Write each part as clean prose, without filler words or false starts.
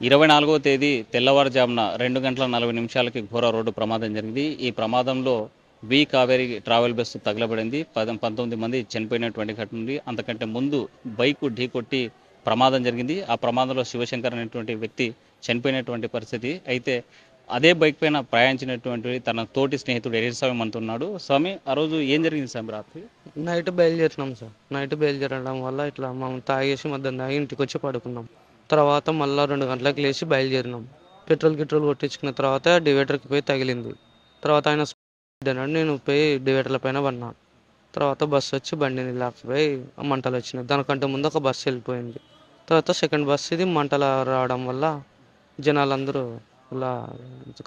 24వ తేదీ తెల్లవారుజామున 2:40 ఘోర రోడ్డు ప్రమాదం జరిగింది. ఈ ప్రమాదంలో కావేరి ట్రావెల్ బస్సు తగలబడింది. 19 మంది చనిపోయినటువంటి ఘటన ఉంది. అంతకంటే ముందు బైకు ఢీకొట్టి ప్రమాదం జరిగింది. ఆ ప్రమాదంలో శివశంకర్ అనేటువంటి వ్యక్తి చనిపోయినటువంటి పరిస్థితి. అయితే అదే బైక్ పైన ప్రయాణించినటువంటి తన తోటి స్నేహితుడు ఎరిస్వామి అంటున్నాడు. స్వామి, ఆ రోజు ఏం జరిగింది స్వామి రాత్రి? Night బయలుదేరినాం sir. నైట్ బయలుదేరడం వల్ల ఇట్లా మనం తాగేసి మధ్యాహ్నం తాగి ఇంటికి వచ్చి పడుకున్నాం. తర్వాత మళ్ళీ 2 గంటలకు లేచి బయలుదేరినాం. పెట్రోల్ కొట్టించుకున్న తర్వాత డివైడర్కి పోయి తగిలింది. తర్వాత ఆయన స్పీడ్ అన్నాడు, నేను పోయి డివైడర్ల పైన పడినా. తర్వాత బస్సు వచ్చి బండిని లాక్కుపోయి మంటలు వచ్చినాయి. దానికంటే ముందు ఒక బస్సు వెళ్ళిపోయింది. తర్వాత సెకండ్ బస్సు ఇది మంటలు రావడం వల్ల జనాలందరూ ఇలా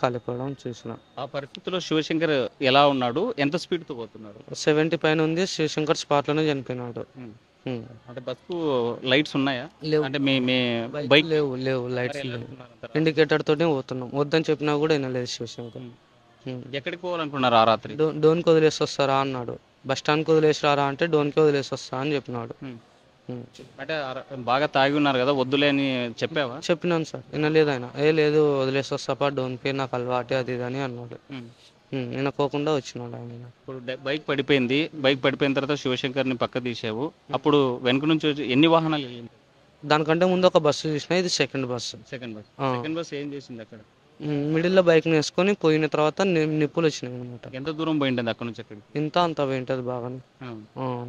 కాలిపోవడం చూసిన. ఆ పరిస్థితిలో శివశంకర్ ఎలా ఉన్నాడు? ఎంత స్పీడ్తో పోతున్నాడు? 70 పైన ఉంది. శివశంకర్ స్పాట్లోనే చనిపోయినాడు. అంటే బస్కు లైట్స్ ఉన్నాయా? లేవు. అంటే మీ మీ బైక్ బైక్ లేవు లైట్స్ లేవు. ఇండికేటర్ తోనే పోతున్నాం. వద్దని చెప్పినా కూడా వినలేదు శివశంకర్. ఎక్కడికి పోవాలనుకున్నారు ఆ రాత్రి? డోన్కి వదిలేసి వస్తారా అన్నాడు. బస్ స్టాండ్కి వదిలేసి రారా అంటే డోన్కి వదిలేసి వస్తా అని చెప్పినాడు. అంటే బాగా తాగి ఉన్నారు కదా, వద్దులే అని చెప్పావా? చెప్పినాను సార్, వినలేదు ఆయన. లేదు వదిలేసి వస్తాపా డోన్కి, నాకు అలవాటే అది ఇది అని అన్నాడు. వినకోకుండా వచ్చినాడు ఆయన. ఇప్పుడు బైక్ పడిపోయింది. బైక్ పడిపోయిన తర్వాత శివశంకర్ని పక్క తీసావు. అప్పుడు వెనక నుంచి వచ్చి ఎన్ని వాహనాలు వెళ్ళింది? దానికంటే ముందు ఒక బస్సు చూసిన, ఇది సెకండ్ బస్సు. సెకండ్ బస్ ఏం చేసింది అక్కడ? మిడిల్లో బైక్ని వేసుకొని పోయిన తర్వాత నిప్పులు వచ్చినాయి అనమాట. ఎంత దూరం పోయింటుంది అక్కడ నుంచి అక్కడికి? అంత పోయింటుంది బాగానే.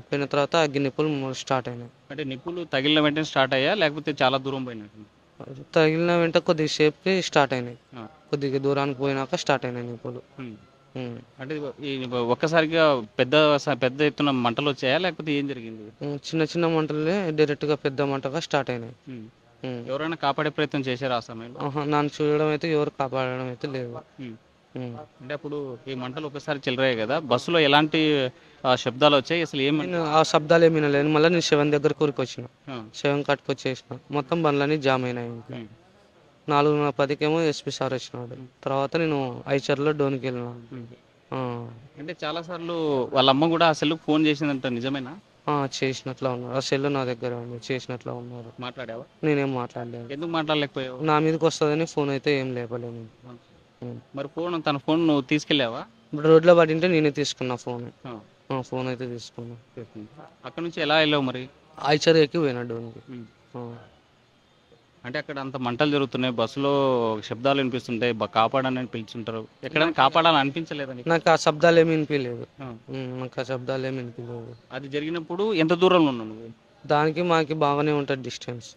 పోయిన తర్వాత అగ్గి నిప్పులు స్టార్ట్ అయినాయి. అంటే నిప్పులు తగిలిన వెంటనే స్టార్ట్ అయ్యా, లేకపోతే చాలా దూరం పోయినట్టు? తగిలిన వెంట కొద్దిసేపుకి స్టార్ట్ అయినాయి. కొద్దిగా దూరానికి పోయినాక స్టార్ట్ అయినాయి నిప్పులు. అంటే ఒక్కసారిగా పెద్ద ఎత్తున మంటలు వచ్చాయా, లేకపోతే ఏం జరిగింది? చిన్న చిన్న మంటలే డైరెక్ట్గా పెద్ద మంటగా స్టార్ట్ అయినాయి. ఎవరైనా కాపాడే ప్రయత్నం చేశారు ఆ సమయంలో? నన్ను చూడడం అయితే ఎవరు కాపాడడం అయితే లేదు. అంటే అప్పుడు ఈ మంటలు ఒకసారి చెలరాయి కదా, బస్సులో ఎలాంటి శబ్దాలు వచ్చాయి అసలు? ఆ శబ్దాలు ఏమీ వినలేదు. మళ్ళీ నేను 7 దగ్గర కూరికి వచ్చిన. 7 కాటికి వచ్చేసిన. మొత్తం బండ్లన్నీ జామ్ అయినాయి. 4:10కేమో ఎస్పీ సార్ వచ్చినాడు. తర్వాత నేను ఐచర్లో డోన్కి వెళ్ళిన. అంటే చాలా సార్లు వాళ్ళ అమ్మ కూడా అసలు ఫోన్ చేసిందంట, నిజమేనా? చేసినట్లు ఉన్నారు. ఆ సెల్ నా దగ్గర ఉంది. చేసినట్లు ఉన్నారు. మాట్లాడావా? నేనేం మాట్లాడలేదు. ఎందుకు మాట్లాడలేకపోయావు? నా మీదకి వస్తుందని ఫోన్ అయితే ఏం లేపలేను. మరి తన ఫోన్ నువ్వు తీసుకెళ్ళావా? ఇప్పుడు రోడ్లో పడింటే నేనే తీసుకున్నా ఫోన్. ఫోన్ అయితే తీసుకున్నా. అక్కడ నుంచి ఎలా వెళ్ళావు మరి? ఐచర్ ఎక్కి పోయినా డోన్కి. అంటే అక్కడ అంత మంటలు జరుగుతున్నాయి, బస్సులో శబ్దాలు వినిపిస్తుంటాయి, కాపాడని పిలుచుంటారు. ఎక్కడైనా కాపాడాలని అనిపించలేదని? నాకు ఆ శబ్దాలు ఏమి వినిపించలేదు. అది జరిగినప్పుడు ఎంత దూరంలో ఉన్నావు నువ్వు? దానికి మాకి బాగానే ఉంటుంది డిస్టెన్స్.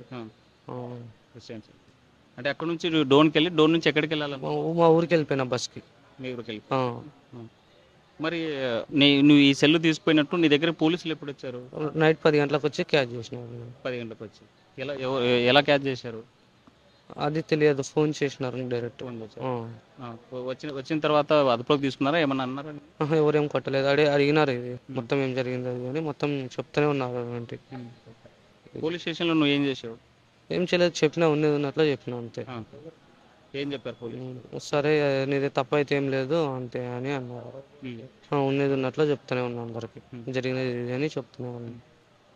అంటే అక్కడ నుంచి డోన్కి వెళ్ళి, డోన్ నుంచి ఎక్కడికి వెళ్ళాలి? మా ఊరికి వెళ్ళిపోయినా బస్కి. మీ ఊరికి వెళ్ళి. మరి నువ్వు ఈ సెల్ తీసుకుపోయినట్టు నీ దగ్గర పోలీసులు ఎప్పుడు వచ్చారు? నైట్ 10 గంటలకు వచ్చి క్యాచ్ చేసినారు. 10 గంటలకు వచ్చి ఎలా క్యాచ్ చేశారు? అది తెలియదు, ఫోన్ చేసినారు డైరెక్ట్. వచ్చిన తర్వాత అదుపులోకి తీసుకున్నారా? ఏమన్నా అన్నారా? ఎవరేం కొట్టలేదు. అడిగినారు ఇది మొత్తం ఏం జరిగింది అది అని మొత్తం చెప్తూనే ఉన్నారు. అంటే పోలీస్ స్టేషన్లో నువ్వు ఏం చేసావు? ఏం చేయలేదు, చెప్పినా ఉన్నది ఉన్నట్లు చెప్పినా అంతే. ఏం చెప్పారు పోలీసు? సరే నీది తప్పు అయితే ఏం లేదు అంతే అని అన్నారు. ఉన్నది ఉన్నట్లు చెప్తూనే ఉన్నా అందరికి, జరిగినది ఇది అని చెప్తూనే ఉన్నాను.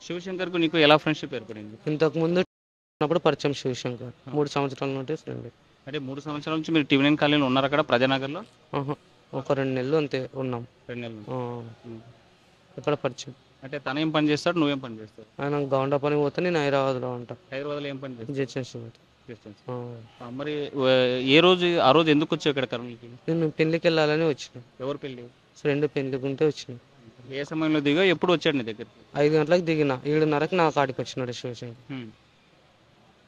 శివశంకర్కు నీకు ఎలా ఫ్రెండ్షిప్ ఏర్పడింది? ఇంతకు ముందు ఉన్నప్పుడు పరిచయం శివశంకర్. 3 సంవత్సరాల నుండి ఫ్రెండ్. అంటే 3 సంవత్సరాల నుంచి మీరు టీవీ9 కాలనీలో ఉన్నారు అక్కడ ప్రజానగర్లో? ఒక 2 నెలలు అంతే ఉన్నాం. 2 నెలలు ఇక్కడ పరిచయం. అంటే తను ఏం పని చేస్తాడు, నువ్వేం పని చేస్తావు? ఆయన గౌండా పని పోతే నేను హైదరాబాద్లో ఉంటా. హైదరాబాద్లో ఏం పని చేస్తావు? జడ్జెస్. మరి ఆ రోజు ఎందుకు వచ్చావు ఇక్కడ కర్నూలుకి? నేను పెళ్లికి వెళ్ళాలని వచ్చిన. ఎవరు పెళ్ళి? ఫ్రెండ్ పెళ్లికి ఉంటే వచ్చిన. ఏ సమయంలో దిగా, ఎప్పుడు వచ్చాడు నీ దగ్గర? 5 గంటలకు దిగిన. 7:30కి నా కాడికి వచ్చినాడు శివశంకర్.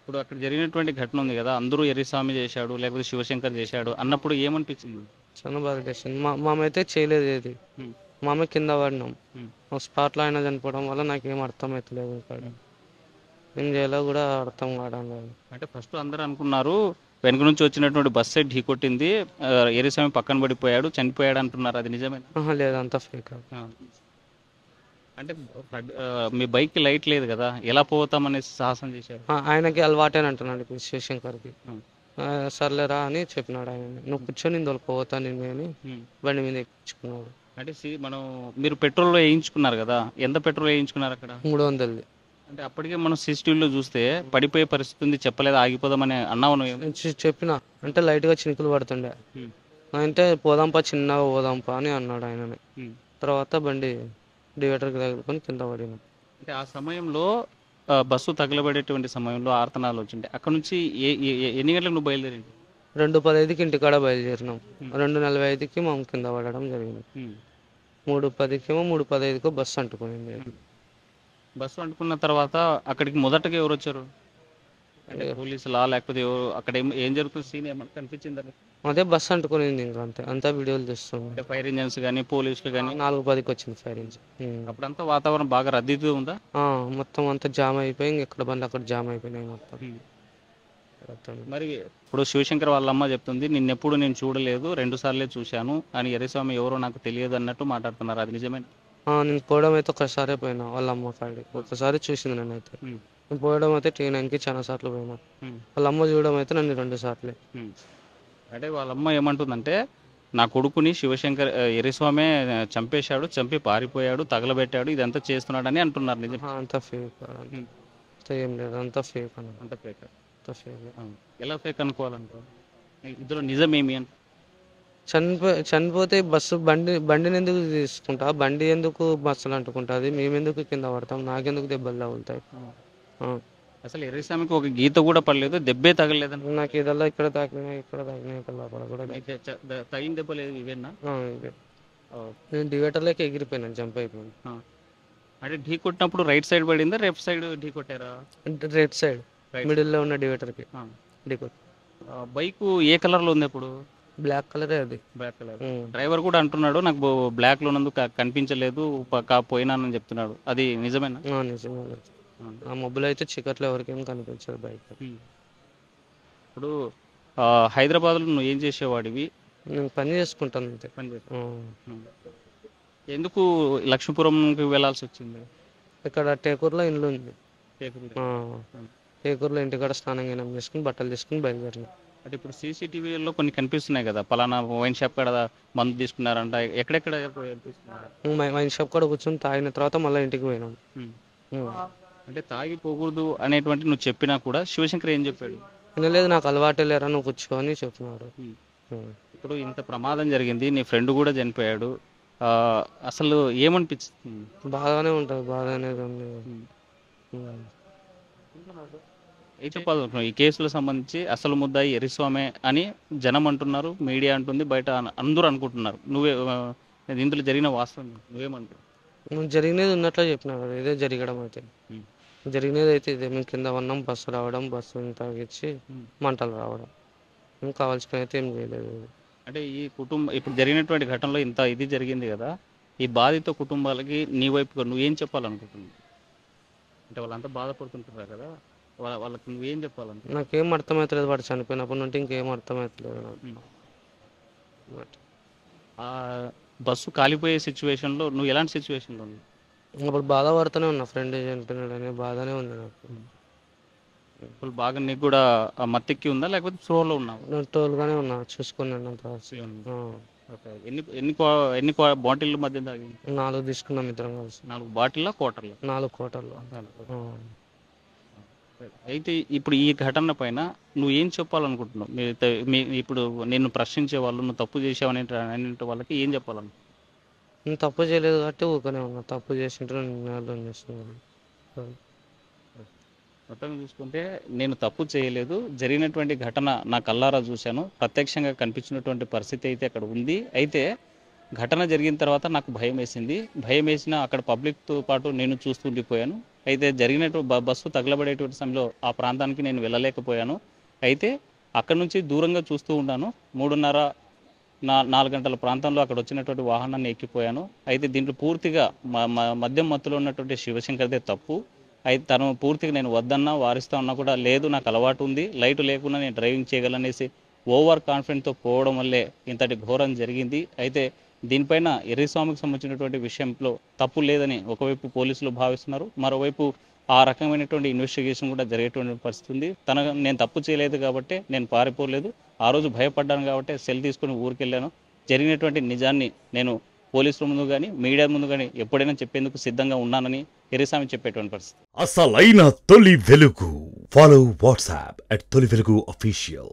ఇప్పుడు అక్కడ జరిగినటువంటి ఘటన ఉంది కదా, అందరూ ఎర్రిస్వామి చేశాడు లేకపోతే శివశంకర్ చేశాడు అన్నప్పుడు ఏమనిపించింది? చాలా బాగా చేసింది. మామైతే చేయలేదు ఏది. మామే కింద పడినాం. స్పాట్లో అయినా చనిపోవడం వల్ల నాకేం అర్థమవుతలేదు. ఇక్కడ ఏం చేయాలో కూడా అర్థం కావడం లేదు. అంటే ఫస్ట్ అందరూ అనుకున్నారు వెనుక నుంచి వచ్చినటువంటి బస్సే ఢీకొట్టింది, ఎర్రిస్వామి పక్కన పడిపోయాడు, చనిపోయాడు అంటున్నారు. అది నిజమేనా? లేదు, అంతా ఫేక్. అంటే మీ బైక్కి లైట్ లేదు కదా, ఎలా పోతామనేసి సాహసం చేశారు? ఆయనకి అలవాటేని అంటున్నాడు ఇప్పుడు శివశంకర్కి. సర్లేరా అని చెప్పినాడు ఆయన. నువ్వు కూర్చొని నేను తోలుకోపోతా నేను అని బండి మీద ఎక్కించుకున్నాడు. అంటే మీరు పెట్రోల్ వేయించుకున్నారు కదా, ఎంత పెట్రోల్ వేయించుకున్నారు అక్కడ? 300. అంటే అప్పటికే మనం సీసీటీవీలో చూస్తే పడిపోయే పరిస్థితి ఉంది, చెప్పలేదు ఆగిపోదామని అన్నావు నువ్వు. నేను చెప్పిన అంటే లైట్గా చినుకులు పడుతుండే, ఉమ్, అంటే పోదాంపా చిన్నగా పోదాంపా అని అన్నాడు ఆయనని. ఉమ్. తర్వాత బండి డివైడర్కి తగులుకొని కింద పడినాం. అంటే ఆ సమయంలో బస్సు తగలబడేటువంటి సమయంలో ఆర్తనాలు వచ్చింటే అక్కడ నుంచి ఎన్ని గంటలకు నువ్వు బయలుదేరి? 2:15కి ఇంటికాడ బయలుదేరినాం. 2:45కి మేము కింద పడడం జరిగింది. 3:10కేమో 3:15కో బస్సు అంటుకునింది. బస్సు అంటుకున్న తర్వాత అక్కడికి మొదటగా ఎవరు వచ్చారు? అంటే పోలీసులా లేకపోతే ఎవరు అక్కడ ఏం జరుగుతుంది సీన్ ఏమన్నా కనిపించిందా? అదే బస్సు అంటుకునింది, ఇంకా అంతే. అంతా వీడియోలు తీస్తుంది. అంటే ఫైర్ ఇంజన్స్ కానీ పోలీసులు కానీ 4:10కి వచ్చింది ఫైర్ ఇంజిన్. అప్పుడంతా వాతావరణం బాగా రద్దీతో ఉందా? మొత్తం అంతా జామ్ అయిపోయి ఇంక ఎక్కడ బండ్లు అక్కడ జామ్ అయిపోయినాయి మొత్తం. మరి ఇప్పుడు శివశంకర్ వాళ్ళ అమ్మ చెప్తుంది, నిన్నెప్పుడు నేను చూడలేదు, 2 సార్లే చూశాను అని, ఎర్రస్వామి ఎవరో నాకు తెలియదు అన్నట్టు మాట్లాడుతున్నారు. అది నిజమే? నేను పోవడం అయితే ఒకసారే పోయినా వాళ్ళ అమ్మ కాడికి. ఒకసారి చూసింది నేనైతే. నేను పోవడం అయితే T9కి చాలా సార్లు పోయినా. వాళ్ళ అమ్మ చూడడం అయితే నన్ను 2 సార్లే. అంటే వాళ్ళ అమ్మ ఏమంటుందంటే, నా కొడుకుని శివశంకర్ ఎర్రస్వామి చంపేశాడు, చంపి పారిపోయాడు, తగలబెట్టాడు, ఇదంతా చేస్తున్నాడని అంటున్నారు. నిజం? అంతా ఫేక్, అంతా ఏం లేదు, అంతా ఫేక్ అన్న. అంత ఫేక్? అంతా ఫేక్. ఎలా ఫేక్ అనుకోవాలంటారు? ఇందులో నిజమేమి అని? చనిపోతే బండిని ఎందుకు తీసుకుంటా, బండి ఎందుకు బస్సులు అంటుకుంటుంది, మేమెందుకు కింద పడతాం, నాకెందుకు దెబ్బలు తగులుతాయి. అసలు ఎర్రస్వామికి ఒక గీత కూడా పడలేదు, దెబ్బే తగలలేదని. నాకు ఇదల్లా ఇక్కడ తాకినాయి, ఇక్కడ తాకినాయి, ఇక్కడ పడకూడదు. తగిన దెబ్బలేదు ఇవేనా? ఇవే. నేను డివైడర్లోకి ఎగిరిపోయినాను, జంప్ అయిపోయాను. అంటే ఢీ కొట్టినప్పుడు రైట్ సైడ్ పడిందా, లెఫ్ట్ సైడ్ ఢీ కొట్టారా? అంటే రైట్ సైడ్ మిడిల్లో ఉన్న డివైడర్కి ఢీ కొట్టి. బైక్ ఏ కలర్లో ఉంది అప్పుడు? బ్లాక్ కలరే అది. Black colour. డ్రైవర్ కూడా అంటున్నాడు, నాకు బ్లాక్లో ఉన్నందుకు కనిపించలేదు, పోయినానని చెప్తున్నాడు. అది నిజమేనా? నిజమే. ఆ మబ్బులో అయితే చీకట్లో ఎవరికేం కనిపించదు బైక్. ఇప్పుడు హైదరాబాద్లో నువ్వు ఏం చేసేవాడివి? నేను పని చేసుకుంటాను అంతే. పని చేస్తా. ఎందుకు లక్ష్మీపురంకి వెళ్ళాల్సి వచ్చింది? ఇక్కడ టేకూరులో ఇల్లు ఉంది. టేకూరులో ఇంటికాడ స్నానం గినం చేసుకుని బట్టలు తీసుకుని బయలుదేరినాం. అంటే ఇప్పుడు సీసీటీవీలో కొన్ని కనిపిస్తున్నాయి కదా, పలానా వైన్ షాప్ కాడ మందు తీసుకున్నారంట, ఎక్కడెక్కడ తీసుకున్నారు? వైన్ షాప్ కూడా కూర్చొని తాగిన తర్వాత మళ్ళీ ఇంటికి పోయినాం. అంటే తాగిపోకూడదు అనేటువంటి నువ్వు చెప్పినా కూడా శివశంకర్ ఏం చెప్పాడు? వినలేదు, నాకు అలవాటే లేరా, నువ్వు కూర్చో అని చెప్తున్నాడు. ఇప్పుడు ఇంత ప్రమాదం జరిగింది, నీ ఫ్రెండ్ కూడా చనిపోయాడు, అసలు ఏమనిపించింది? బాగానే ఉంటుంది, బాధ అనేది ఉంది. ఏం చెప్పాలనుకున్నావు ఈ కేసులో సంబంధించి? అసలు ముద్దాయి ఎర్రస్వామి అని జనం అంటున్నారు, మీడియా అంటుంది, బయట అందరూ అనుకుంటున్నారు. ఇందులో జరిగిన వాస్తవం నువ్వేమంటావు? జరిగినది ఉన్నట్లే చెప్పినా కదా, ఇదే జరగడం అయితే. జరిగినది అయితే ఇదే, మేము కింద ఉన్నాం, బస్సు రావడం, బస్సు తాగిచ్చి మంటలు రావడం, మేము కావాల్సిన అయితే ఏం చేయలేదు. అంటే ఈ ఇప్పుడు జరిగినటువంటి ఘటనలో ఇంత ఇది జరిగింది కదా, ఈ బాధిత కుటుంబాలకి నీ వైపుగా నువ్వేం చెప్పాలనుకుంటున్నావు? అంటే వాళ్ళంతా బాధపడుతుంటారు కదా, వాళ్ళకి నువ్వేం చెప్పాలంటే? నాకేం అర్థమవుతలేదు, వాడు చనిపోయినప్పటి నుండి ఇంకేం అర్థమవుతలేదు నాకు. బస్సు కాలిపోయే సిచ్యువేషన్లో నువ్వు ఎలాంటి సిచ్యువేషన్లో ఉన్నావు? అప్పుడు బాధపడుతూనే ఉన్నా, ఫ్రెండ్ చనిపోయినాడని బాధనే ఉంది నాకు. ఇప్పుడు బాగా నీకు కూడా మత్తెక్కి ఉందా, లేకపోతే స్లోలో ఉన్నావు? నేను టోల్గానే ఉన్నా, చూసుకున్నాను. ఎన్ని బాటిల్ మధ్య తాగింది? 4 తీసుకున్నాం ఇద్దరం కలిసి. 4 బాటిల్ కోటర్లు? 4 కోటర్లు. అయితే ఇప్పుడు ఈ ఘటన పైన నువ్వు ఏం చెప్పాలనుకుంటున్నావు? ఇప్పుడు నిన్ను ప్రశ్నించే వాళ్ళు, నువ్వు తప్పు చేసావనే వాళ్ళకి ఏం చెప్పాలను? నేను తప్పు చేయలేదు కాబట్టి ఊకనే ఉన్నా, తప్పు చేసింటే నేను అర్థం చేస్తున్నాను. మొత్తం చూసుకుంటే నేను తప్పు చేయలేదు, జరిగినటువంటి ఘటన నా కళ్ళారా చూశాను, ప్రత్యక్షంగా కనిపించినటువంటి పరిస్థితి అయితే అక్కడ ఉంది. అయితే ఘటన జరిగిన తర్వాత నాకు భయం వేసింది, భయం వేసినా అక్కడ పబ్లిక్తో పాటు నేను చూస్తూ ఉండిపోయాను. అయితే జరిగినటువంటి బస్సు తగలబడేటువంటి సమయంలో ఆ ప్రాంతానికి నేను వెళ్ళలేకపోయాను. అయితే అక్కడ నుంచి దూరంగా చూస్తూ ఉన్నాను. 3:30-4 గంటల ప్రాంతంలో అక్కడ వచ్చినటువంటి వాహనాన్ని ఎక్కిపోయాను. అయితే దీంట్లో పూర్తిగా మద్యం మత్తులో ఉన్నటువంటి శివశంకర్దే తప్పు. అయితే తను పూర్తిగా నేను వద్దన్నా వారిస్తా ఉన్నా కూడా, లేదు నాకు అలవాటు ఉంది, లైట్ లేకుండా నేను డ్రైవింగ్ చేయగలనేసి ఓవర్ కాన్ఫిడెంట్తో పోవడం వల్లే ఇంతటి ఘోరం జరిగింది. అయితే దీనిపైన ఎర్రస్వామికి సంబంధించినటువంటి విషయంలో తప్పు లేదని ఒకవైపు పోలీసులు భావిస్తున్నారు, మరోవైపు ఆ రకమైనటువంటి ఇన్వెస్టిగేషన్ కూడా జరిగేటువంటి పరిస్థితి ఉంది. నేను తప్పు చేయలేదు కాబట్టి నేను పారిపోలేదు, ఆ రోజు భయపడ్డాను కాబట్టి సెల్ తీసుకుని ఊరికి వెళ్ళాను, జరిగినటువంటి నిజాన్ని నేను పోలీసుల ముందు కానీ మీడియా ముందు కానీ ఎప్పుడైనా చెప్పేందుకు సిద్ధంగా ఉన్నానని ఎర్రిస్వామి చెప్పేటువంటి పరిస్థితి. అసలైన తొలి వెలుగు. ఫాలో వాట్సాప్ @తొలి వెలుగు official.